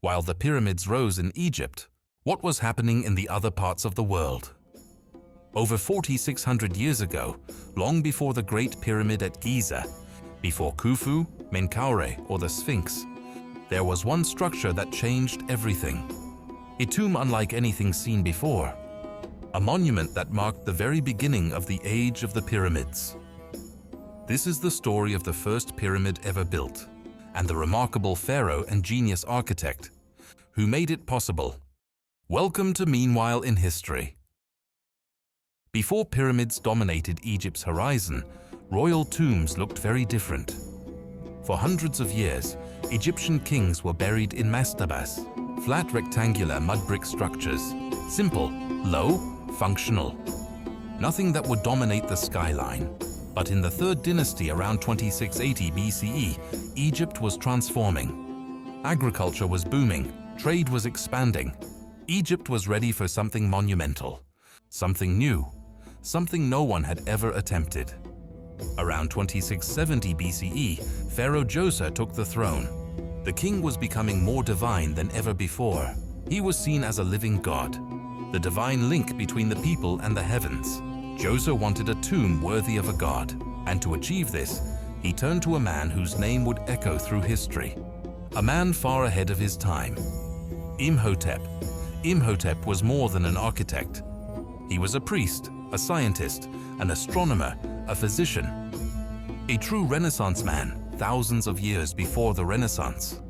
While the pyramids rose in Egypt, what was happening in the other parts of the world? Over 4,600 years ago, long before the Great Pyramid at Giza, before Khufu, Menkaure, or the Sphinx, there was one structure that changed everything. A tomb unlike anything seen before. A monument that marked the very beginning of the age of the pyramids. This is the story of the first pyramid ever built, and the remarkable pharaoh and genius architect who made it possible. Welcome to Meanwhile in History. Before pyramids dominated Egypt's horizon, royal tombs looked very different. For hundreds of years, Egyptian kings were buried in mastabas, flat rectangular mud brick structures, simple, low, functional. Nothing that would dominate the skyline. But in the 3rd dynasty around 2680 BCE, Egypt was transforming. Agriculture was booming, trade was expanding. Egypt was ready for something monumental, something new, something no one had ever attempted. Around 2670 BCE, Pharaoh Djoser took the throne. The king was becoming more divine than ever before. He was seen as a living god, the divine link between the people and the heavens. Djoser wanted a tomb worthy of a god, and to achieve this, he turned to a man whose name would echo through history. A man far ahead of his time. Imhotep. Imhotep was more than an architect. He was a priest, a scientist, an astronomer, a physician. A true Renaissance man, thousands of years before the Renaissance.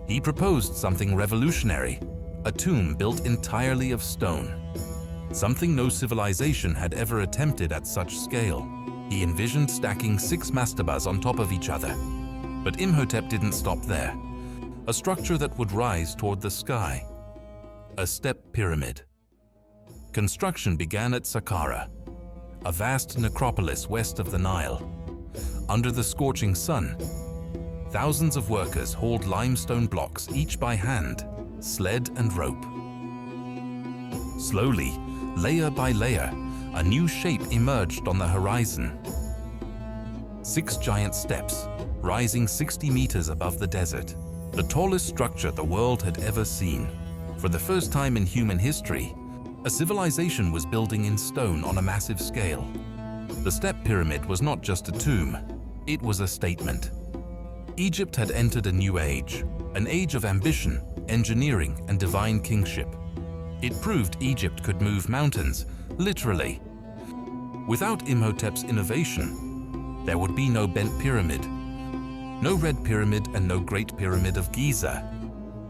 He proposed something revolutionary, a tomb built entirely of stone. Something no civilization had ever attempted at such scale. He envisioned stacking 6 mastabas on top of each other. But Imhotep didn't stop there. A structure that would rise toward the sky. A step pyramid. Construction began at Saqqara, a vast necropolis west of the Nile. Under the scorching sun, thousands of workers hauled limestone blocks each by hand, sled and rope. Slowly, layer by layer, a new shape emerged on the horizon. 6 giant steps, rising 60 meters above the desert. The tallest structure the world had ever seen. For the first time in human history, a civilization was building in stone on a massive scale. The Step Pyramid was not just a tomb, it was a statement. Egypt had entered a new age, an age of ambition, engineering, and divine kingship. It proved Egypt could move mountains, literally. Without Imhotep's innovation, there would be no bent pyramid, no Red Pyramid, and no Great Pyramid of Giza.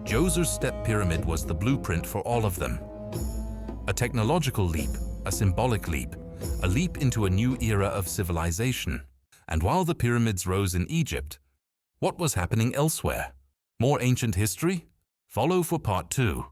Djoser's Step Pyramid was the blueprint for all of them. A technological leap, a symbolic leap, a leap into a new era of civilization. And while the pyramids rose in Egypt, what was happening elsewhere? More ancient history? Follow for part 2.